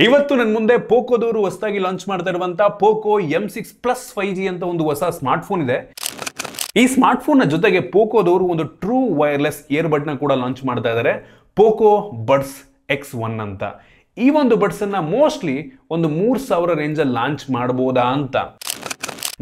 ಇವತ್ತು ನನ್ನ ಮುಂದೆ ಪೋಕೋದವರು ಹೊಸದಾಗಿ ಲಾಂಚ್ ಮಾಡ್ತಾ ಇರುವಂತ ಪೋಕೋ M6 Plus 5G ಅಂತ ಒಂದು ಹೊಸ ಸ್ಮಾರ್ಟ್ ಫೋನ್ ಇದೆ. ಈ ಸ್ಮಾರ್ಟ್ ಫೋನ್ ನ ಜೊತೆಗೆ ಪೋಕೋದವರು ಒಂದು ಟ್ರೂ ವೈರ್ಲೆಸ್ ಇಯರ್ಬಡ್ ನ ಕೂಡ ಲಾಂಚ್ ಮಾಡ್ತಾ ಇದ್ದಾರೆ, ಪೋಕೋ ಬಡ್ಸ್ X1 ಅಂತ. ಈ ಒಂದು ಬಡ್ಸ್ ಅನ್ನ ಮೋಸ್ಟ್ಲಿ ಒಂದು 3000 ರೇಂಜ್ ಅಲ್ಲಿ ಲಾಂಚ್ ಮಾಡಬಹುದಾ ಅಂತ.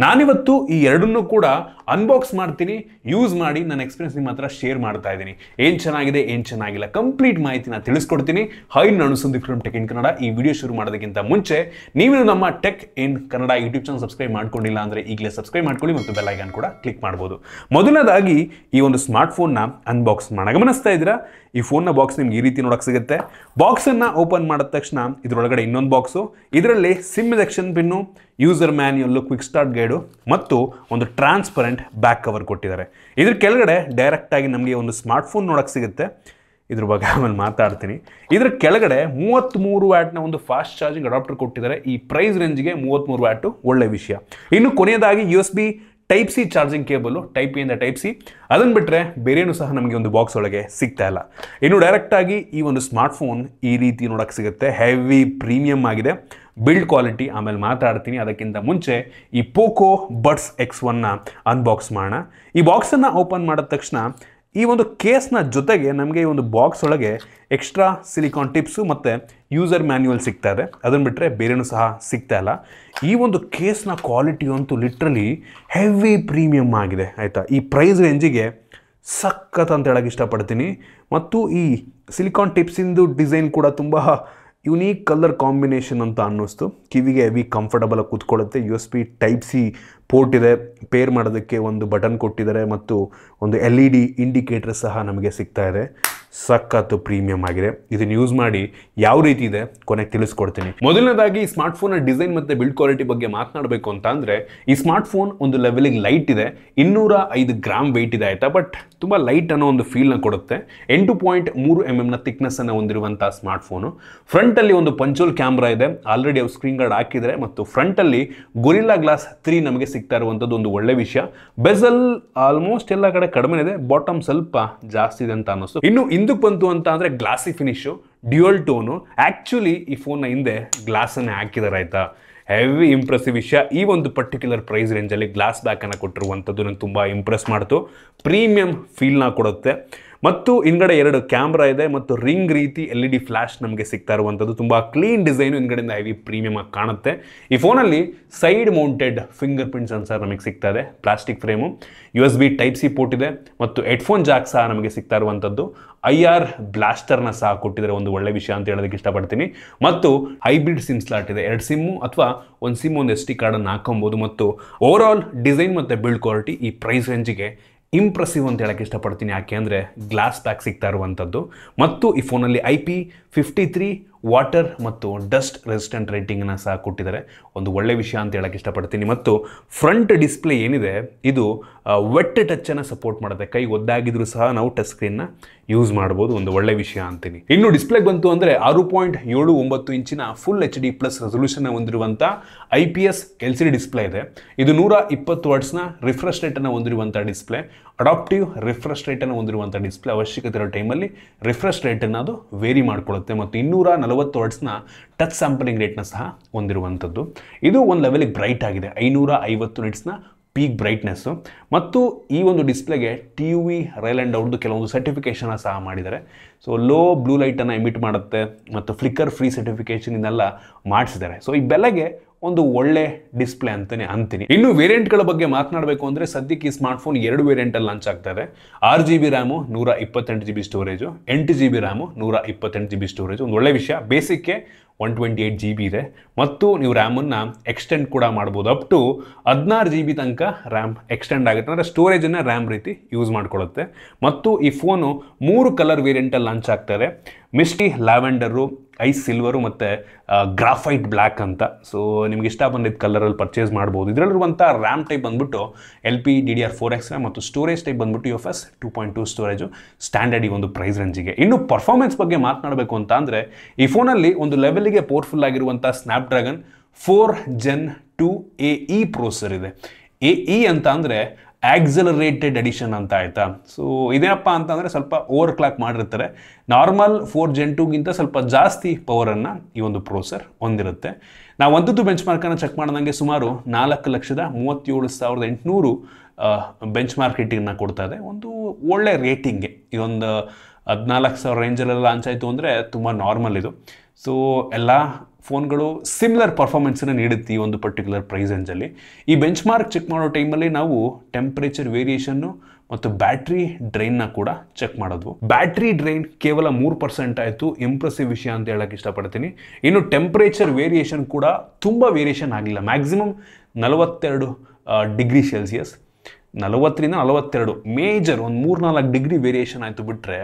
ನಾನಿವತ್ತು ಈ ಎರಡನ್ನೂ ಕೂಡ ಅನ್ಬಾಕ್ಸ್ ಮಾಡ್ತೀನಿ, ಯೂಸ್ ಮಾಡಿ ನನ್ನ ಎಕ್ಸ್ಪೀರಿಯನ್ಸ್ ನಿಮ್ಮ ಹತ್ರ ಶೇರ್ ಮಾಡ್ತಾ ಇದ್ದೀನಿ. ಏನ್ ಚೆನ್ನಾಗಿದೆ ಏನ್ ಚೆನ್ನಾಗಿಲ್ಲ ಕಂಪ್ಲೀಟ್ ಮಾಹಿತಿನ ತಿಳಿಸ್ಕೊಡ್ತೀನಿ. ಹೈ, ನಾನು Sandeep from tech in Kannada. ಈ ವಿಡಿಯೋ ಶುರು ಮಾಡೋದಕ್ಕಿಂತ ಮುಂಚೆ ನೀವು ನಮ್ಮ tech in Kannada YouTube channel subscribe ಮಾಡ್ಕೊಂಡಿಲ್ಲ ಅಂದ್ರೆ ಈಗಲೇ ಸಬ್ಸ್ಕ್ರೈಬ್ ಮಾಡ್ಕೊಳ್ಳಿ ಮತ್ತು ಬೆಲ್ ಐಕಾನ್ ಕೂಡ ಕ್ಲಿಕ್ ಮಾಡ್ಬೋದು. ಮೊದಲನೇದಾಗಿ ಈ ಒಂದು ಸ್ಮಾರ್ಟ್ ಫೋನ್ ನ ಅನ್ಬಾಕ್ಸ್ ಮಾಡೋಣ. ಗಮನಿಸ್ತಾ ಇದ್ದೀರಾ, ಈ ಫೋನ್ ನ ಬಾಕ್ಸ್ ನಿಮ್ಗೆ ಈ ರೀತಿ ನೋಡಕ್ ಸಿಗುತ್ತೆ. ಬಾಕ್ಸ್ ಅನ್ನ ಓಪನ್ ಮಾಡಿದ ತಕ್ಷಣ ಇದರೊಳಗಡೆ ಇನ್ನೊಂದು ಬಾಕ್ಸು, ಇದರಲ್ಲಿ sim section pin, user manual, quick start guide ಮತ್ತು ಒಂದು ಟ್ರಾನ್ಸ್ಪರೆಂಟ್ ಬ್ಯಾಕ್ ಕವರ್ ಕೊಟ್ಟಿದ್ದಾರೆ. ಇದ್ರ ಕೆಳಗಡೆ ಡೈರೆಕ್ಟ್ ಆಗಿ ನಮಗೆ ಒಂದು ಸ್ಮಾರ್ಟ್ ಫೋನ್ ನೋಡಕ್ ಸಿಗುತ್ತೆ. ಇದ್ರ ಬಗ್ಗೆ ಆಮೇಲೆ ಮಾತಾಡ್ತೀನಿ. ಇದ್ರ ಕೆಳಗಡೆ 33 ವ್ಯಾಟ್ನ ಒಂದು ಫಾಸ್ಟ್ ಚಾರ್ಜಿಂಗ್ ಅಡಾಪ್ಟರ್ ಕೊಟ್ಟಿದ್ದಾರೆ. ಈ ಪ್ರೈಸ್ ರೇಂಜ್ಗೆ 33 ವ್ಯಾಟು ಒಳ್ಳೆ ವಿಷಯ. ಇನ್ನು ಕೊನೆಯದಾಗಿ USB type C charging cable, type A ಇಂದ ಟೈಪ್ ಸಿ. ಅದನ್ನು ಬಿಟ್ಟರೆ ಬೇರೇನು ಸಹ ನಮಗೆ ಒಂದು ಬಾಕ್ಸ್ ಒಳಗೆ ಸಿಗ್ತಾ ಇಲ್ಲ. ಇನ್ನು ಡೈರೆಕ್ಟ್ ಆಗಿ ಈ ಒಂದು ಸ್ಮಾರ್ಟ್ ಫೋನ್ ಈ ರೀತಿ ನೋಡಕ್ಕೆ ಸಿಗುತ್ತೆ. ಹೆವಿ ಪ್ರೀಮಿಯಂ ಆಗಿದೆ, ಬಿಲ್ಡ್ ಕ್ವಾಲಿಟಿ ಆಮೇಲೆ ಮಾತಾಡ್ತೀನಿ. ಅದಕ್ಕಿಂತ ಮುಂಚೆ ಈ ಪೋಕೋ ಬಡ್ಸ್ X1 ನ ಅನ್ಬಾಕ್ಸ್ ಮಾಡೋಣ. ಈ ಬಾಕ್ಸನ್ನು ಓಪನ್ ಮಾಡಿದ ತಕ್ಷಣ ಈ ಒಂದು ಕೇಸ್ನ ಜೊತೆಗೆ ನಮಗೆ ಈ ಒಂದು ಬಾಕ್ಸ್ ಒಳಗೆ ಎಕ್ಸ್ಟ್ರಾ ಸಿಲಿಕಾನ್ ಟಿಪ್ಸು ಮತ್ತು ಯೂಸರ್ ಮ್ಯಾನ್ಯುವಲ್ ಸಿಗ್ತಾ ಇದೆ. ಅದನ್ನು ಬಿಟ್ಟರೆ ಬೇರೆನೂ ಸಹ ಸಿಗ್ತಾ ಇಲ್ಲ. ಈ ಒಂದು ಕೇಸ್ನ ಕ್ವಾಲಿಟಿ ಅಂತೂ ಲಿಟ್ರಲಿ ಹೆವಿ ಪ್ರೀಮಿಯಮ್ ಆಗಿದೆ, ಆಯಿತಾ. ಈ ಪ್ರೈಸ್ ರೇಂಜಿಗೆ ಸಖತ್ ಅಂತ ಹೇಳಕ್ಕೆ ಇಷ್ಟಪಡ್ತೀನಿ. ಮತ್ತು ಈ ಸಿಲಿಕಾನ್ ಟಿಪ್ಸಿಂದು ಡಿಸೈನ್ ಕೂಡ ತುಂಬ ಯುನೀಕ್ ಕಲರ್ ಕಾಂಬಿನೇಷನ್ ಅಂತ ಅನ್ನಿಸ್ತು. ಕಿವಿಗೆ ಹೆವಿ ಕಂಫರ್ಟಬಲ್ ಆಗಿ ಕೂತ್ಕೊಳ್ಳುತ್ತೆ. USB ಟೈಪ್ ಸಿ ಪೋರ್ಟ್ ಇದೆ, ಪೇರ್ ಮಾಡೋದಕ್ಕೆ ಒಂದು ಬಟನ್ ಕೊಟ್ಟಿದ್ದಾರೆ ಮತ್ತು ಒಂದು LED ಇಂಡಿಕೇಟರ್ ಸಹ ನಮಗೆ ಸಿಗ್ತಾ ಇದೆ. ಸಖತ್ತು ಪ್ರೀಮಿಯಂ ಆಗಿದೆ. ಇದನ್ನು ಯೂಸ್ ಮಾಡಿ ಯಾವ ರೀತಿ ಇದೆ ಕೊನೆಗೆ ತಿಳಿಸ್ಕೊಡ್ತೀನಿ. ಮೊದಲನೇದಾಗಿ ಈ ಸ್ಮಾರ್ಟ್ ಫೋನ್ನ ಡಿಸೈನ್ ಮತ್ತು ಬಿಲ್ಡ್ ಕ್ವಾಲಿಟಿ ಬಗ್ಗೆ ಮಾತನಾಡಬೇಕು ಅಂತ ಅಂದರೆ, ಈ ಸ್ಮಾರ್ಟ್ ಫೋನ್ ಒಂದು ಲೆವೆಲಿಗೆ ಲೈಟ್ ಇದೆ, 205 ಗ್ರಾಮ್ ವೆಯ್ಟ್ ಇದೆ, ಆಯಿತಾ. ಬಟ್ ತುಂಬ ಲೈಟ್ ಅನ್ನೋ ಒಂದು ಫೀಲ್ನ ಕೊಡುತ್ತೆ. 8.3 mm ನ ಥಿಕ್ನೆಸ್ ಅನ್ನು ಹೊಂದಿರುವಂಥ ಸ್ಮಾರ್ಟ್ ಫೋನು. ಫ್ರಂಟಲ್ಲಿ ಒಂದು ಪಂಚೋಲ್ ಕ್ಯಾಮ್ರಾ ಇದೆ, ಆಲ್ರೆಡಿ ಅವ್ರು ಸ್ಕ್ರೀನ್ ಗಾರ್ಡ್ ಹಾಕಿದರೆ, ಮತ್ತು ಫ್ರಂಟಲ್ಲಿ ಗೊರಿಲ್ಲಾ ಗ್ಲಾಸ್ 3 ನಮಗೆ ಸಿಗ್ತಾ ಇರುವಂಥದ್ದು ಒಂದು ಒಳ್ಳೆ ವಿಷಯ. ಬೆಸಲ್ ಆಲ್ಮೋಸ್ಟ್ ಎಲ್ಲ ಕಡೆ ಕಡಿಮೆ ಇದೆ, ಬಾಟಮ್ ಸ್ವಲ್ಪ ಜಾಸ್ತಿ ಇದೆ ಅಂತ ಅನ್ನಿಸ್ತು. ಇನ್ನು ಹಿಂದಕ್ಕೆ ಬಂತು ಅಂತ ಅಂದರೆ ಗ್ಲಾಸಿ ಫಿನಿಶು, ಡ್ಯುಯಲ್ ಟೋನು. ಆ್ಯಕ್ಚುಲಿ ಈ ಫೋನ್ನ ಹಿಂದೆ ಗ್ಲಾಸನ್ನೇ ಹಾಕಿದ್ದಾರೆ, ಆಯಿತಾ. ಹೆವಿ ಇಂಪ್ರೆಸಿವ್ ವಿಷಯ. ಈ ಒಂದು ಪರ್ಟಿಕ್ಯುಲರ್ ಪ್ರೈಸ್ ರೇಂಜಲ್ಲಿ ಗ್ಲಾಸ್ ಬ್ಯಾಕನ್ನು ಕೊಟ್ಟಿರುವಂಥದ್ದು ನನಗೆ ತುಂಬ ಇಂಪ್ರೆಸ್ ಮಾಡ್ತು. ಪ್ರೀಮಿಯಂ ಫೀಲ್ನ ಕೊಡುತ್ತೆ. ಮತ್ತು ಹಿಂದ್ಗಡೆ 2 ಕ್ಯಾಮ್ರಾ ಇದೆ ಮತ್ತು ರಿಂಗ್ ರೀತಿ LED ಫ್ಲ್ಯಾಶ್ ನಮಗೆ ಸಿಗ್ತಾ ಇರುವಂಥದ್ದು. ತುಂಬ ಕ್ಲೀನ್ ಡಿಸೈನು, ಹಿಂದ್ಗಡೆಯಿಂದ ಹೆವಿ ಪ್ರೀಮಿಯಮ್ ಆಗಿ ಕಾಣುತ್ತೆ. ಈ ಫೋನಲ್ಲಿ side mounted finger print sensor ನಮಗೆ ಸಿಗ್ತಾ ಇದೆ, plastic frame. USB type C port ಇದೆ ಮತ್ತು ಹೆಡ್ಫೋನ್ ಜಾಕ್ ಸಹ ನಮಗೆ ಸಿಗ್ತಾ ಇರುವಂಥದ್ದು. IR ಬ್ಲಾಸ್ಟರ್ನ ಸಹ ಕೊಟ್ಟಿದ್ದಾರೆ, ಒಂದು ಒಳ್ಳೆ ವಿಷಯ ಅಂತ ಹೇಳೋದಕ್ಕೆ ಇಷ್ಟಪಡ್ತೀನಿ. ಮತ್ತು ಹೈಬ್ರಿಡ್ ಸಿಮ್ ಸ್ಲಾಟ್ ಇದೆ, 2 ಸಿಮ್ಮು ಅಥವಾ ಒಂದು ಸಿಮ್, ಒಂದು SD ಕಾರ್ಡನ್ನು ಹಾಕೊಬೋದು. ಮತ್ತು ಓವರ್ ಆಲ್ ಡಿಸೈನ್ ಮತ್ತು ಬಿಲ್ಡ್ ಕ್ವಾಲಿಟಿ ಈ ಪ್ರೈಸ್ ರೇಂಜಿಗೆ ಇಂಪ್ರೆಸಿವ್ ಅಂತ ಹೇಳಕ್ಕೆ ಇಷ್ಟಪಡ್ತೀನಿ. ಯಾಕೆ ಅಂದರೆ ಗ್ಲಾಸ್ ಬ್ಯಾಕ್ ಸಿಗ್ತಾ ಇರುವಂಥದ್ದು. ಮತ್ತು ಈ ಫೋನಲ್ಲಿ IP53 ವಾಟರ್ ಮತ್ತು ಡಸ್ಟ್ ರೆಸಿಸ್ಟೆಂಟ್ ರೇಟಿಂಗ್ನ ಸಹ ಕೊಟ್ಟಿದ್ದಾರೆ, ಒಂದು ಒಳ್ಳೆ ವಿಷಯ ಅಂತ ಹೇಳಕ್ಕೆ ಇಷ್ಟಪಡ್ತೀನಿ. ಮತ್ತು ಫ್ರಂಟ್ ಡಿಸ್ಪ್ಲೇ ಏನಿದೆ ಇದು ವೆಟ್ ಟಚ್ಚನ್ನು ಸಪೋರ್ಟ್ ಮಾಡುತ್ತೆ. ಕೈ ಒದ್ದಾಗಿದ್ರೂ ಸಹ ನಾವು ಟಚ್ ಸ್ಕ್ರೀನ್ನ ಯೂಸ್ ಮಾಡ್ಬೋದು, ಒಂದು ಒಳ್ಳೆ ವಿಷಯ ಅಂತೀನಿ. ಇನ್ನು ಡಿಸ್ಪ್ಲೇಗೆ ಬಂತು ಅಂದರೆ 6.79 ಇಂಚಿನ ಫುಲ್ HD ಪ್ಲಸ್ ರೆಸೊಲ್ಯೂಷನ್ ಹೊಂದಿರುವಂಥ IPS LCD ಡಿಸ್ಪ್ಲೇ ಇದೆ. ಇದು 120 ವಾಟ್ಸ್ನ ರಿಫ್ರೆಶ್ ರೇಟನ್ನು ಹೊಂದಿರುವಂಥ ಡಿಸ್ಪ್ಲೇ, ಅಡಾಪ್ಟಿವ್ ರಿಫ್ರೆಶ್ ರೇಟನ್ನು ಹೊಂದಿರುವಂಥ ಡಿಸ್ಪ್ಲೇ. ಅವಶ್ಯಕತೆ ಇರೋ ಟೈಮಲ್ಲಿ ರಿಫ್ರೆಶ್ ರೇಟನ್ನು ಅದು ವೇರಿ ಮಾಡಿಕೊಳ್ಳುತ್ತೆ. ಮತ್ತು 240 ವಾಟ್ಸ್ನ ಟಚ್ ಸ್ಯಾಂಪಲಿಂಗ್ ರೇಟ್ನ ಸಹ ಹೊಂದಿರುವಂಥದ್ದು. ಇದು ಒಂದು ಲೆವೆಲಿಗೆ ಬ್ರೈಟ್ ಆಗಿದೆ, 550 ನಿಟ್ಸ್ನ ಪೀಕ್ ಬ್ರೈಟ್ನೆಸ್ಸು. ಮತ್ತು ಈ ಒಂದು ಡಿಸ್ಪ್ಲೇಗೆ TUV ರೈಲ್ಯಾಂಡ್ ಅವ್ರದ್ದು ಕೆಲವೊಂದು ಸರ್ಟಿಫಿಕೇಷನ್ನ ಸಹ ಮಾಡಿದ್ದಾರೆ. ಸೊ ಲೋ ಬ್ಲೂ ಲೈಟನ್ನು ಎಮಿಟ್ ಮಾಡುತ್ತೆ ಮತ್ತು ಫ್ಲಿಕ್ಕರ್ ಫ್ರೀ ಸರ್ಟಿಫಿಕೇಷನ್ ಇದನ್ನೆಲ್ಲ ಮಾಡಿಸಿದ್ದಾರೆ. ಸೊ ಈ ಬೆಲೆಗೆ ಒಂದು ಒಳ್ಳೆ ಡಿಸ್ಪ್ಲೇ ಅಂತಲೇ ಅಂತೀನಿ. ಇನ್ನು ವೇರಿಯಂಟ್ಗಳ ಬಗ್ಗೆ ಮಾತನಾಡಬೇಕು ಅಂದರೆ, ಸದ್ಯಕ್ಕೆ ಈ ಸ್ಮಾರ್ಟ್ ಫೋನ್ 2 ವೇರಿಯಂಟಲ್ಲಿ ಲಾಂಚ್ ಆಗ್ತಾ ಇದೆ. 6GB RAM, 128GB storage, 8GB RAM, 128GB storage. ಒಂದು ಒಳ್ಳೆ ವಿಷಯ. ಬೇಸಿಕ್ಗೆ 128GB ಇದೆ ಮತ್ತು ನೀವು ರ್ಯಾಮನ್ನು ಎಕ್ಸ್ಟೆಂಡ್ ಕೂಡ ಮಾಡ್ಬೋದು. ಅಪ್ ಟು 16GB ತನಕ ರ್ಯಾಮ್ ಎಕ್ಸ್ಟೆಂಡ್ ಆಗುತ್ತೆ, ಅಂದರೆ ಸ್ಟೋರೇಜನ್ನು ರ್ಯಾಮ್ ರೀತಿ ಯೂಸ್ ಮಾಡ್ಕೊಳ್ಳುತ್ತೆ. ಮತ್ತು ಈ ಫೋನು 3 ಕಲರ್ ವೇರಿಯಂಟಲ್ಲಿ ಲಾಂಚ್ ಆಗ್ತಾರೆ. ಮಿಸ್ಟಿ ಲ್ಯಾವೆಂಡರು, ಐಸ್ ಸಿಲ್ವರು ಮತ್ತು ಗ್ರಾಫೈಟ್ ಬ್ಲ್ಯಾಕ್ ಅಂತ. ಸೊ ನಿಮ್ಗೆ ಇಷ್ಟ ಬಂದಿದ್ದ ಕಲರಲ್ಲಿ ಪರ್ಚೇಸ್ ಮಾಡ್ಬೋದು. ಇದರಲ್ಲಿರುವಂಥ ರ್ಯಾಮ್ ಟೈಪ್ ಬಂದ್ಬಿಟ್ಟು LPDDR4X ಮತ್ತು ಸ್ಟೋರೇಜ್ ಟೈಪ್ ಬಂದ್ಬಿಟ್ಟು UFS 2.2 ಸ್ಟೋರೇಜು ಸ್ಟ್ಯಾಂಡರ್ಡ್ ಈ ಒಂದು ಪ್ರೈಸ್ ರೇಂಜಿಗೆ. ಇನ್ನು ಪರ್ಫಾರ್ಮೆನ್ಸ್ ಬಗ್ಗೆ ಮಾತನಾಡಬೇಕು ಅಂತ ಅಂದರೆ, ಈ ಫೋನಲ್ಲಿ ಒಂದು ಲೆವೆಲಿಗೆ ಪವರ್ಫುಲ್ ಆಗಿರುವಂಥ ಸ್ನ್ಯಾಪ್ಡ್ರ್ಯಾಗನ್ 4 Gen 2 AE ಪ್ರೊಸೆಸರ್ ಇದೆ. AE ಅಂತ ಅಂದರೆ ಆಕ್ಸಲರೇಟೆಡ್ ಎಡಿಷನ್ ಅಂತ ಆಯ್ತಾ. ಸೊ ಇದೇನಪ್ಪ ಅಂತಂದರೆ ಸ್ವಲ್ಪ ಓವರ್ ಕ್ಲಾಕ್ ಮಾಡಿರ್ತಾರೆ. ನಾರ್ಮಲ್ 4 Gen 2ಗಿಂತ ಸ್ವಲ್ಪ ಜಾಸ್ತಿ ಪವರನ್ನು ಈ ಒಂದು ಪ್ರೊಸೆಸರ್ ಹೊಂದಿರುತ್ತೆ. ನಾವು ಒಂದದ್ದು ಬೆಂಚ್ ಮಾರ್ಕನ್ನು ಚೆಕ್ ಮಾಡಿದಂಗೆ ಸುಮಾರು 4,37,800 ಬೆಂಚ್ ಮಾರ್ಕ್ ರೇಟಿಂಗನ್ನು ಕೊಡ್ತಾ ಇದೆ. ಒಂದು ಒಳ್ಳೆ ರೇಟಿಂಗ್ಗೆ ಇದೊಂದು 14,000 ರೇಂಜಲ್ಲೆಲ್ಲ ಲಾಂಚ್ ಆಯಿತು ಅಂದರೆ ತುಂಬ ನಾರ್ಮಲ್ ಇದು. ಸೊ ಎಲ್ಲ ಫೋನ್ಗಳು ಸಿಮಿಲರ್ ಪರ್ಫಾರ್ಮೆನ್ಸನ್ನು ನೀಡುತ್ತೆ ಈ ಒಂದು ಪರ್ಟಿಕ್ಯುಲರ್ ಪ್ರೈಸ್ ರೇಂಜಲ್ಲಿ. ಈ ಬೆಂಚ್ ಮಾರ್ಕ್ ಚೆಕ್ ಮಾಡೋ ಟೈಮಲ್ಲಿ ನಾವು ಟೆಂಪ್ರೇಚರ್ ವೇರಿಯೇಷನ್ನು ಮತ್ತು ಬ್ಯಾಟ್ರಿ ಡ್ರೈನ್ನ ಕೂಡ ಚೆಕ್ ಮಾಡಿದ್ವು. ಬ್ಯಾಟ್ರಿ ಡ್ರೈನ್ ಕೇವಲ 3% ಆಯಿತು, ಇಂಪ್ರೆಸಿವ್ ವಿಷಯ ಅಂತ ಹೇಳಕ್ಕೆ ಇಷ್ಟಪಡ್ತೀನಿ. ಇನ್ನು ಟೆಂಪ್ರೇಚರ್ ವೇರಿಯೇಷನ್ ಕೂಡ ತುಂಬ ವೇರಿಯೇಷನ್ ಆಗಲಿಲ್ಲ. ಮ್ಯಾಕ್ಸಿಮಮ್ 42 ಡಿಗ್ರಿ ಸೆಲ್ಸಿಯಸ್, 40ರಿಂದ 42 ಮೇಜರ್ ಒಂದು 3-4 ಡಿಗ್ರಿ ವೇರಿಯೇಷನ್ ಆಯಿತು ಬಿಟ್ಟರೆ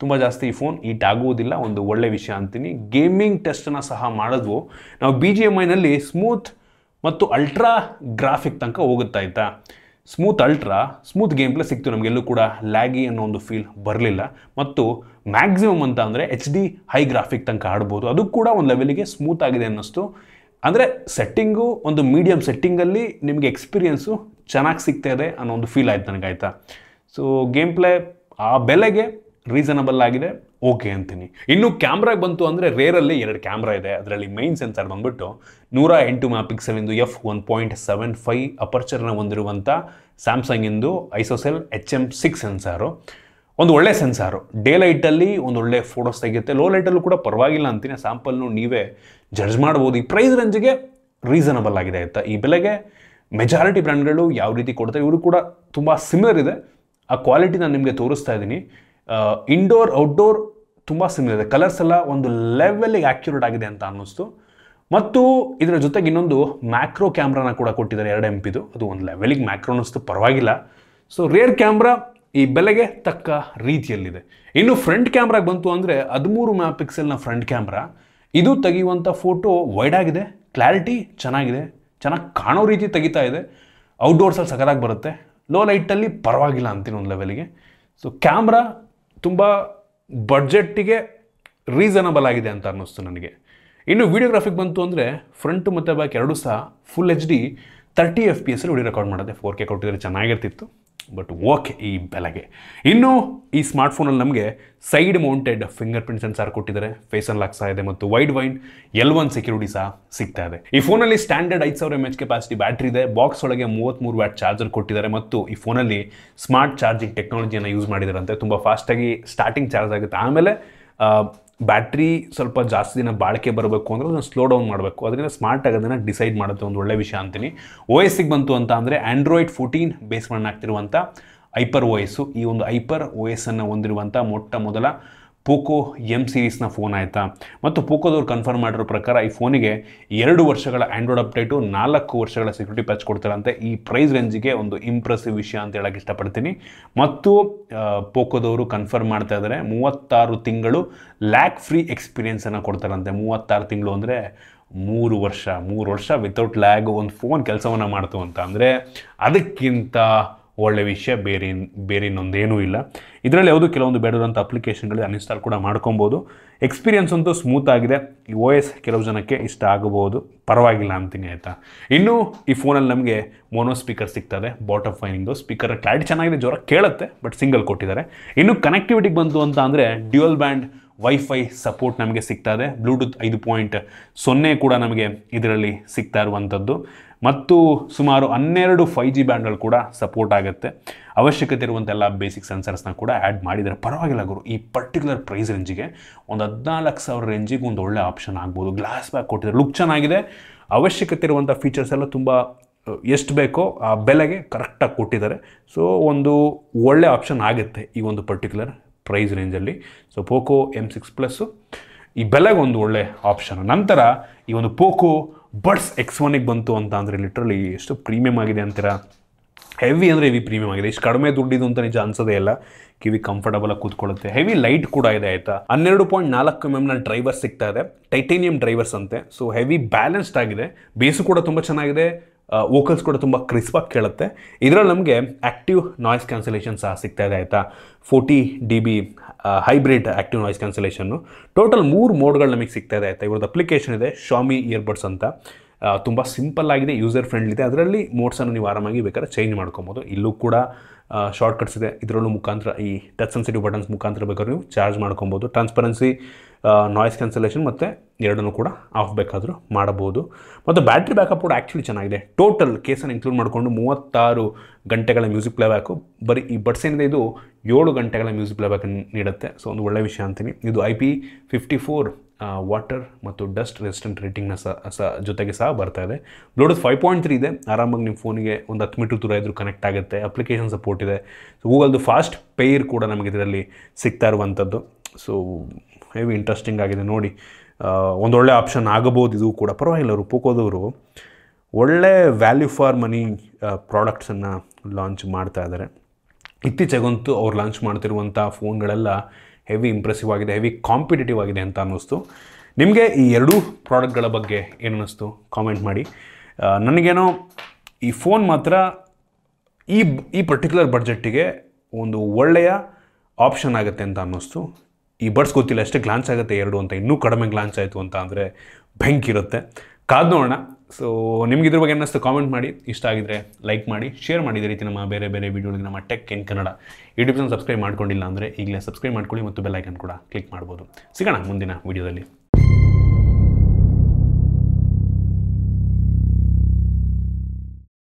ತುಂಬ ಜಾಸ್ತಿ ಈ ಫೋನ್ ಹೀಟ್ ಆಗುವುದಿಲ್ಲ. ಒಂದು ಒಳ್ಳೆ ವಿಷಯ ಅಂತೀನಿ. ಗೇಮಿಂಗ್ ಟೆಸ್ಟನ್ನು ಸಹ ಮಾಡಿದ್ವು. ನಾವು BGMIನಲ್ಲಿ ಸ್ಮೂತ್ ಮತ್ತು ಅಲ್ಟ್ರಾ ಗ್ರಾಫಿಕ್ ತನಕ ಹೋಗುತ್ತಾ ಆಯಿತಾ. ಸ್ಮೂತ್ ಗೇಮ್ ಪ್ಲೇ ಸಿಕ್ತು ನಮಗೆಲ್ಲೂ ಕೂಡ ಲ್ಯಾಗಿ ಅನ್ನೋ ಒಂದು ಫೀಲ್ ಬರಲಿಲ್ಲ. ಮತ್ತು ಮ್ಯಾಕ್ಸಿಮಮ್ ಅಂತ ಅಂದರೆ HD ಹೈ ಗ್ರಾಫಿಕ್ ತನಕ ಆಡ್ಬೋದು. ಅದು ಕೂಡ ಒಂದು ಲೆವೆಲಿಗೆ ಸ್ಮೂತ್ ಆಗಿದೆ ಅನ್ನಿಸ್ತು. ಅಂದರೆ ಸೆಟ್ಟಿಂಗು ಒಂದು ಮೀಡಿಯಮ್ ಸೆಟ್ಟಿಂಗಲ್ಲಿ ನಿಮಗೆ ಎಕ್ಸ್ಪೀರಿಯೆನ್ಸು ಚೆನ್ನಾಗಿ ಸಿಗ್ತಾ ಇದೆ ಅನ್ನೋ ಒಂದು ಫೀಲ್ ಆಯ್ತು ನನಗೆ ಆಯಿತಾ. ಸೊ ಗೇಮ್ ಪ್ಲೇ ಆ ಬೆಲೆಗೆ ರೀಸನಬಲ್ ಆಗಿದೆ, ಓಕೆ ಅಂತೀನಿ. ಇನ್ನು ಕ್ಯಾಮ್ರಾಗೆ ಬಂತು ಅಂದರೆ ರೇರಲ್ಲಿ 2 ಕ್ಯಾಮ್ರಾ ಇದೆ. ಅದರಲ್ಲಿ ಮೈನ್ ಸೆನ್ಸರ್ ಬಂದ್ಬಿಟ್ಟು 108 MP f1.75 ಅಪರ್ಚರ್ನ ಹೊಂದಿರುವಂಥ ಸ್ಯಾಮ್ಸಂಗಿಂದು ಐಸೋಸೆಲ್ HM6 ಸೆನ್ಸಾರು. ಒಂದು ಒಳ್ಳೆ ಸೆನ್ಸಾರು. ಡೇ ಲೈಟಲ್ಲಿ ಒಂದು ಒಳ್ಳೆ ಫೋಟೋಸ್ ತೆಗೆಯುತ್ತೆ, ಲೋ ಲೈಟಲ್ಲೂ ಕೂಡ ಪರವಾಗಿಲ್ಲ ಅಂತೀನಿ. ಸ್ಯಾಂಪಲ್ನು ನೀವೇ ಜಡ್ಜ್ ಮಾಡ್ಬೋದು. ಈ ಪ್ರೈಸ್ ರೇಂಜಿಗೆ ರೀಸನಬಲ್ ಆಗಿದೆ ಆಯಿತಾ. ಈ ಬೆಲೆಗೆ ಮೆಜಾರಿಟಿ ಬ್ರ್ಯಾಂಡ್ಗಳು ಯಾವ ರೀತಿ ಕೊಡ್ತಾರೆ ಇವರು ಕೂಡ ತುಂಬ ಸಿಮಿಲರ್ ಇದೆ. ಆ ಕ್ವಾಲಿಟಿ ನಾನು ನಿಮಗೆ ತೋರಿಸ್ತಾ ಇದ್ದೀನಿ. ಇಂಡೋರ್ ಔಟ್ಡೋರ್ ತುಂಬ ಸಿಮಿಲರ್ ಇದೆ. ಕಲರ್ಸ್ ಎಲ್ಲ ಒಂದು ಲೆವೆಲಿಗೆ ಆ್ಯಕ್ಯುರೇಟ್ ಆಗಿದೆ ಅಂತ ಅನ್ನಿಸ್ತು. ಮತ್ತು ಇದರ ಜೊತೆಗೆ ಇನ್ನೊಂದು ಮ್ಯಾಕ್ರೋ ಕ್ಯಾಮ್ರಾನ ಕೂಡ ಕೊಟ್ಟಿದ್ದಾರೆ 2 MP. ಅದು ಒಂದು ಲೆವೆಲಿಗೆ ಮ್ಯಾಕ್ರೋ ಅನ್ನಿಸ್ತು, ಪರವಾಗಿಲ್ಲ. ಸೊ ರೇರ್ ಕ್ಯಾಮ್ರಾ ಈ ಬೆಲೆಗೆ ತಕ್ಕ ರೀತಿಯಲ್ಲಿದೆ. ಇನ್ನು ಫ್ರಂಟ್ ಕ್ಯಾಮ್ರಾಗೆ ಬಂತು ಅಂದರೆ 13 MP ಫ್ರಂಟ್ ಕ್ಯಾಮ್ರಾ. ಇದು ತೆಗೆಯುವಂಥ ಫೋಟೋ ವೈಡ್ ಆಗಿದೆ, ಕ್ಲಾರಿಟಿ ಚೆನ್ನಾಗಿದೆ, ಚೆನ್ನಾಗಿ ಕಾಣೋ ರೀತಿ ತೆಗಿತಾ ಇದೆ. ಔಟ್ಡೋರ್ಸಲ್ಲಿ ಸಖತ್ತಾಗಿ ಬರುತ್ತೆ. ಲೋ ಲೈಟಲ್ಲಿ ಪರವಾಗಿಲ್ಲ ಅಂತೀನಿ ಒಂದು ಲೆವೆಲಿಗೆ. ಸೊ ಕ್ಯಾಮ್ರಾ ತುಂಬ ಬಡ್ಜೆಟ್ಟಿಗೆ ರೀಸನಬಲ್ ಆಗಿದೆ ಅಂತ ಅನ್ನಿಸ್ತು ನನಗೆ. ಇನ್ನು ವಿಡಿಯೋಗ್ರಾಫಿಕ್ ಬಂತು ಅಂದರೆ ಫ್ರಂಟು ಮತ್ತು ಬ್ಯಾಕ್ ಎರಡೂ ಸಹ full HD 30 FPS video record ಮಾಡಿದೆ. 4K ಕೊಟ್ಟಿದ್ರೆ ಚೆನ್ನಾಗಿರ್ತಿತ್ತು, ಬಟ್ ಓಕೆ ಈ ಬೆಲೆಗೆ. ಇನ್ನು ಈ ಸ್ಮಾರ್ಟ್ಫೋನಲ್ಲಿ ನಮಗೆ side mounted fingerprint sensor ಕೊಟ್ಟಿದ್ದಾರೆ, ಫೇಸ್ ಅನ್ಲಾಕ್ ಸಹ ಇದೆ ಮತ್ತು ವೈಡ್ ವೈನ್ L1 ಸೆಕ್ಯೂರಿಟಿ ಸಹ ಸಿಗ್ತಾ ಇದೆ. ಈ ಫೋನಲ್ಲಿ ಸ್ಟ್ಯಾಂಡರ್ಡ್ 5000 mAh ಕೆಪಾಸಿಟಿ ಬ್ಯಾಟ್ರಿ ಇದೆ. ಬಾಕ್ಸ್ ಒಳಗೆ 33 ವ್ಯಾಟ್ ಚಾರ್ಜರ್ ಕೊಟ್ಟಿದ್ದಾರೆ ಮತ್ತು ಈ ಫೋನಲ್ಲಿ ಸ್ಮಾರ್ಟ್ ಚಾರ್ಜಿಂಗ್ ಟೆಕ್ನಾಲಜಿಯನ್ನು ಯೂಸ್ ಮಾಡಿದಾರಂತೆ. ತುಂಬ ಫಾಸ್ಟಾಗಿ ಸ್ಟಾರ್ಟಿಂಗ್ ಚಾರ್ಜ್ ಆಗುತ್ತೆ. ಆಮೇಲೆ ಬ್ಯಾಟ್ರಿ ಸ್ವಲ್ಪ ಜಾಸ್ತಿ ದಿನ ಬಾಳಿಕೆ ಬರಬೇಕು ಅಂದರೆ ಅದನ್ನು ಸ್ಲೋ ಡೌನ್ ಮಾಡಬೇಕು. ಅದರಿಂದ ಸ್ಮಾರ್ಟ್ ಆಗೋದನ್ನು ಡಿಸೈಡ್ ಮಾಡುತ್ತೆ, ಒಂದು ಒಳ್ಳೆ ವಿಷಯ ಅಂತೀನಿ. OS ಬಂತು ಅಂತ ಅಂದರೆ Android 14 ಬೇಸ್ ಮಾಡಾಗ್ತಿರುವಂಥ ಹೈಪರ್ OS. ಈ ಒಂದು ಹೈಪರ್ OS ಅನ್ನು ಹೊಂದಿರುವಂಥ ಮೊಟ್ಟ ಮೊದಲ ಪೋಕೋ M ಸೀರೀಸ್ನ ಫೋನ್ ಆಯಿತಾ. ಮತ್ತು ಪೋಕೋದವ್ರು ಕನ್ಫರ್ಮ್ ಮಾಡಿರೋ ಪ್ರಕಾರ ಈ ಫೋನಿಗೆ 2 ವರ್ಷಗಳ ಆ್ಯಂಡ್ರಾಯ್ಡ್ ಅಪ್ಡೇಟು, 4 ವರ್ಷಗಳ ಸೆಕ್ಯೂರಿಟಿ ಪ್ಯಾಚ್ ಕೊಡ್ತಾರಂತೆ. ಈ ಪ್ರೈಸ್ ರೇಂಜಿಗೆ ಒಂದು ಇಂಪ್ರೆಸಿವ್ ವಿಷಯ ಅಂತ ಹೇಳಕ್ಕೆ ಇಷ್ಟಪಡ್ತೀನಿ. ಮತ್ತು ಪೋಕೋದವರು ಕನ್ಫರ್ಮ್ ಮಾಡ್ತಾ ಇದ್ದಾರೆ 36 ತಿಂಗಳು ಲ್ಯಾಕ್ ಫ್ರೀ ಎಕ್ಸ್ಪೀರಿಯೆನ್ಸನ್ನು ಕೊಡ್ತಾರಂತೆ. 36 ತಿಂಗಳು ಅಂದರೆ 3 ವರ್ಷ ವಿತೌಟ್ ಲ್ಯಾಗ್ ಒಂದು ಫೋನ್ ಕೆಲಸವನ್ನು ಮಾಡ್ತು ಅಂತ ಅಂದರೆ ಅದಕ್ಕಿಂತ ಒಳ್ಳೆ ವಿಷಯ ಬೇರೆ ಇನ್ನೊಂದೇನೂ ಇಲ್ಲ. ಇದರಲ್ಲಿ ಯಾವುದು ಕೆಲವೊಂದು ಬೇಡದಂಥ ಅಪ್ಲಿಕೇಶನ್ಗಳು ಅನ್ಇನ್ಸ್ಟಾಲ್ ಕೂಡ ಮಾಡ್ಕೊಬೋದು. ಎಕ್ಸ್ಪೀರಿಯನ್ಸ್ ಅಂತೂ ಸ್ಮೂತ್ ಆಗಿದೆ. ಈ OS ಕೆಲವು ಜನಕ್ಕೆ ಇಷ್ಟ ಆಗಬಹುದು, ಪರವಾಗಿಲ್ಲ ಅಂತೀನಿ ಆಯಿತಾ. ಇನ್ನು ಈ ಫೋನಲ್ಲಿ ನಮಗೆ ಮೋನೋ ಸ್ಪೀಕರ್ ಸಿಗ್ತದೆ, ಬಾಟಮ್ ಫೈನಿಂದು ಸ್ಪೀಕರ್ ಕ್ಲಾರಿಟಿ ಚೆನ್ನಾಗಿದೆ, ಜೋರ ಕೇಳುತ್ತೆ, ಬಟ್ ಸಿಂಗಲ್ ಕೊಟ್ಟಿದ್ದಾರೆ. ಇನ್ನು ಕನೆಕ್ಟಿವಿಟಿಗೆ ಬಂತು ಅಂತ ಅಂದರೆ ಡ್ಯುಯಲ್ ಬ್ಯಾಂಡ್ ವೈಫೈ ಸಪೋರ್ಟ್ ನಮಗೆ ಸಿಗ್ತಾ ಇದೆ. ಬ್ಲೂಟೂತ್ 5.0 ಕೂಡ ನಮಗೆ ಇದರಲ್ಲಿ ಸಿಗ್ತಾ ಇರುವಂಥದ್ದು. ಮತ್ತು ಸುಮಾರು 12 5G ಬ್ಯಾಂಡ್ಗಳು ಕೂಡ ಸಪೋರ್ಟ್ ಆಗುತ್ತೆ. ಅವಶ್ಯಕತೆ ಇರುವಂಥ ಎಲ್ಲ ಬೇಸಿಕ್ ಸೆನ್ಸರ್ಸ್ನ ಕೂಡ ಆ್ಯಡ್ ಮಾಡಿದರೆ. ಪರವಾಗಿಲ್ಲ ಗುರು, ಈ ಪರ್ಟಿಕ್ಯುಲರ್ ಪ್ರೈಸ್ ರೇಂಜಿಗೆ ಒಂದು 14,000 ರೇಂಜಿಗೆ ಒಂದು ಒಳ್ಳೆ ಆಪ್ಷನ್ ಆಗ್ಬೋದು. ಗ್ಲಾಸ್ ಬ್ಯಾಕ್ ಕೊಟ್ಟಿದ್ದಾರೆ, ಲುಕ್ ಚೆನ್ನಾಗಿದೆ. ಅವಶ್ಯಕತೆ ಇರುವಂಥ ಫೀಚರ್ಸ್ ಎಲ್ಲ ತುಂಬ ಎಷ್ಟು ಬೇಕೋ ಆ ಬೆಲೆಗೆ ಕರೆಕ್ಟಾಗಿ ಕೊಟ್ಟಿದ್ದಾರೆ. ಸೊ ಒಂದು ಒಳ್ಳೆ ಆಪ್ಷನ್ ಆಗುತ್ತೆ ಈ ಒಂದು ಪರ್ಟಿಕ್ಯುಲರ್ ಪ್ರೈಸ್ ರೇಂಜಲ್ಲಿ. ಸೊ ಪೋಕೋ M6 Plus ಈ ಬೆಲೆಗೆ ಒಂದು ಒಳ್ಳೆ ಆಪ್ಷನ್. ನಂತರ ಈ ಒಂದು ಪೋಕೋ ಬಡ್ಸ್ X1ಗೆ ಬಂತು ಅಂತ ಅಂದರೆ ಲಿಟ್ರಲಿ ಎಷ್ಟು ಪ್ರೀಮಿಯಮ್ ಆಗಿದೆ ಅಂತೀರಾ. ಹೆವಿ ಅಂದರೆ ಹೆವಿ ಪ್ರೀಮಿಯಮ್ ಆಗಿದೆ. ಇಷ್ಟು ಕಡಿಮೆ ದುಡ್ಡಿದು ಅಂತ ನಿಜ ಅನ್ಸೋದೇ ಇಲ್ಲ. ಕಿವಿ ಕಂಫರ್ಟಬಲಾಗಿ ಕೂತ್ಕೊಳ್ಳುತ್ತೆ. ಹೆವಿ ಲೈಟ್ ಕೂಡ ಇದೆ ಆಯಿತಾ. 12.4 mm ಡ್ರೈವರ್ಸ್ ಸಿಗ್ತಾ ಇದೆ, ಟೈಟೇನಿಯಂ ಡ್ರೈವರ್ಸ್ ಅಂತೆ. ಸೊ ಹೆವಿ ಬ್ಯಾಲೆನ್ಸ್ಡ್ ಆಗಿದೆ. ಬೇಸು ಕೂಡ ತುಂಬ ಚೆನ್ನಾಗಿದೆ, ವೋಕಲ್ಸ್ ಕೂಡ ತುಂಬ ಕ್ರಿಸ್ಪಾಗಿ ಕೇಳುತ್ತೆ. ಇದರಲ್ಲಿ ನಮಗೆ ಆ್ಯಕ್ಟಿವ್ ನಾಯ್ಸ್ ಕ್ಯಾನ್ಸಲೇಷನ್ ಸಹ ಸಿಗ್ತಾ ಇದೆ ಆಯಿತಾ. 40 dB ಹೈಬ್ರಿಡ್ ಆ್ಯಕ್ಟಿವ್ ನಾಯ್ಸ್ ಕ್ಯಾನ್ಸಲೇಷನ್ನು. ಟೋಟಲ್ 3 ಮೋಡ್ಗಳು ನಮಗೆ ಸಿಗ್ತಾ ಇದೆ ಆಯಿತಾ. ಇವ್ರದ್ದು ಅಪ್ಲಿಕೇಶನ್ ಇದೆ ಶಾಮಿ ಇಯರ್ಬಡ್ಸ್ ಅಂತ. ತುಂಬ ಸಿಂಪಲ್ ಆಗಿದೆ, ಯೂಸರ್ ಫ್ರೆಂಡ್ಲಿ ಇದೆ. ಅದರಲ್ಲಿ ಮೋಡ್ಸನ್ನು ನೀವು ಆರಾಮಾಗಿ ಬೇಕಾದ್ರೆ ಚೇಂಜ್ ಮಾಡ್ಕೊಬೋದು. ಇಲ್ಲೂ ಕೂಡ ಶಾರ್ಟ್ಕಟ್ಸ್ ಇದೆ, ಇದರಲ್ಲೂ ಮುಖಾಂತರ ಈ ಟಚ್ ಸೆನ್ಸಿಟಿವ್ ಬಟನ್ಸ್ ಮುಖಾಂತರ ಬೇಕಾದ್ರೆ ನೀವು ಚಾರ್ಜ್ ಮಾಡ್ಕೊಬೋದು. ಟ್ರಾನ್ಸ್ಪರೆನ್ಸಿ, ನಾಯ್ಸ್ ಕ್ಯಾನ್ಸಲೇಷನ್ ಮತ್ತು ಎರಡನ್ನೂ ಕೂಡ ಆಫ್ ಬೇಕಾದರೂ ಮಾಡಬಹುದು. ಮತ್ತು ಬ್ಯಾಟ್ರಿ ಬ್ಯಾಕಪ್ ಕೂಡ ಆ್ಯಕ್ಚುಲಿ ಚೆನ್ನಾಗಿದೆ. ಟೋಟಲ್ ಕೇಸನ್ನು ಇನ್ಕ್ಲೂಡ್ ಮಾಡಿಕೊಂಡು 36 ಗಂಟೆಗಳ ಮ್ಯೂಸಿಕ್ ಪ್ಲೇಬ್ಯಾಕು. ಬರೀ ಈ ಬಡ್ಸ್ ಏನಿದೆ ಇದು 7 ಗಂಟೆಗಳ ಮ್ಯೂಸಿಕ್ ಪ್ಲೇಬ್ಯಾಕ್ ನೀಡುತ್ತೆ. ಸೊ ಒಂದು ಒಳ್ಳೆಯ ವಿಷಯ ಅಂತೀನಿ. ಇದು IP54 ವಾಟರ್ ಮತ್ತು ಡಸ್ಟ್ ರೆಸಿಸ್ಟೆಂಟ್ ರೇಟಿಂಗ್ನ ಜೊತೆಗೆ ಸಹ ಬರ್ತಾ ಇದೆ. ಬ್ಲೂಟೂತ್ 5.3 ಇದೆ. ಆರಾಮಾಗಿ ನಿಮ್ಮ ಫೋನಿಗೆ ಒಂದು 10 ಮೀಟರ್ ದೂರ ಇದ್ರೂ ಕನೆಕ್ಟ್ ಆಗುತ್ತೆ. ಅಪ್ಲಿಕೇಶನ್ ಸಪೋರ್ಟ್ ಇದೆ. ಸೊ ಗೂಗಲ್ದು ಫಾಸ್ಟ್ ಪೇರ್ ಕೂಡ ನಮಗೆ ಇದರಲ್ಲಿ ಸಿಗ್ತಾ ಇರುವಂಥದ್ದು. ಸೊ ಹೆವಿ ಇಂಟ್ರೆಸ್ಟಿಂಗ್ ಆಗಿದೆ ನೋಡಿ. ಒಂದೊಳ್ಳೆ ಆಪ್ಷನ್ ಆಗಬಹುದು ಇದು ಕೂಡ. ಪರವಾಗಿಲ್ಲ, ಅವರು ಪೋಕೋದವರು ಒಳ್ಳೆ ವ್ಯಾಲ್ಯೂ ಫಾರ್ ಮನಿ ಪ್ರಾಡಕ್ಟ್ಸನ್ನು ಲಾಂಚ್ ಮಾಡ್ತಾ ಇದ್ದಾರೆ. ಇತ್ತೀಚೆಗಂತೂ ಅವ್ರು ಲಾಂಚ್ ಮಾಡ್ತಿರುವಂಥ ಫೋನ್ಗಳೆಲ್ಲ ಹೆವಿ ಇಂಪ್ರೆಸಿವ್ ಆಗಿದೆ, ಹೆವಿ ಕಾಂಪಿಟೇಟಿವ್ ಆಗಿದೆ ಅಂತ ಅನ್ನಿಸ್ತು. ನಿಮಗೆ ಈ ಎರಡೂ ಪ್ರಾಡಕ್ಟ್ಗಳ ಬಗ್ಗೆ ಏನು ಅನ್ನಿಸ್ತು ಕಾಮೆಂಟ್ ಮಾಡಿ. ನನಗೇನೋ ಈ ಫೋನ್ ಮಾತ್ರ ಈ ಪರ್ಟಿಕ್ಯುಲರ್ ಬಡ್ಜೆಟ್ಟಿಗೆ ಒಂದು ಒಳ್ಳೆಯ ಆಪ್ಷನ್ ಆಗುತ್ತೆ ಅಂತ ಅನ್ನಿಸ್ತು. ಈ ಬಡ್ಸ್ ಗೊತ್ತಿಲ್ಲ ಎಷ್ಟೇ ಗ್ಲಾನ್ಸ್ ಆಗುತ್ತೆ ಎರಡು ಅಂತ, ಇನ್ನೂ ಕಡಿಮೆ ಗ್ಲಾನ್ಸ್ ಆಯಿತು ಅಂತ ಅಂದರೆ ಬೆಂಕಿ ಇರುತ್ತೆ. ಕಾದು ನೋಡೋಣ. ಸೊ ನಿಮ್ಗೆ ಇದ್ರ ಬಗ್ಗೆ ಅನ್ನಿಸ್ತು ಕಾಮೆಂಟ್ ಮಾಡಿ. ಇಷ್ಟ ಆಗಿದ್ರೆ ಲೈಕ್ ಮಾಡಿ, ಶೇರ್ ಮಾಡಿ. ಇದೇ ರೀತಿ ನಮ್ಮ ಬೇರೆ ಬೇರೆ ವೀಡಿಯೋಗಳಿಗೆ ನಮ್ಮ tech in Kannada YouTube channel subscribe ಮಾಡ್ಕೊಂಡಿಲ್ಲ ಅಂದರೆ ಈಗಲೇ ಸಬ್ಸ್ಕ್ರೈಬ್ ಮಾಡ್ಕೊಳ್ಳಿ ಮತ್ತು ಬೆಲ್ ಐಕನ್ ಕೂಡ ಕ್ಲಿಕ್ ಮಾಡ್ಬೋದು. ಸಿಗೋಣ ಮುಂದಿನ ವೀಡಿಯೋದಲ್ಲಿ.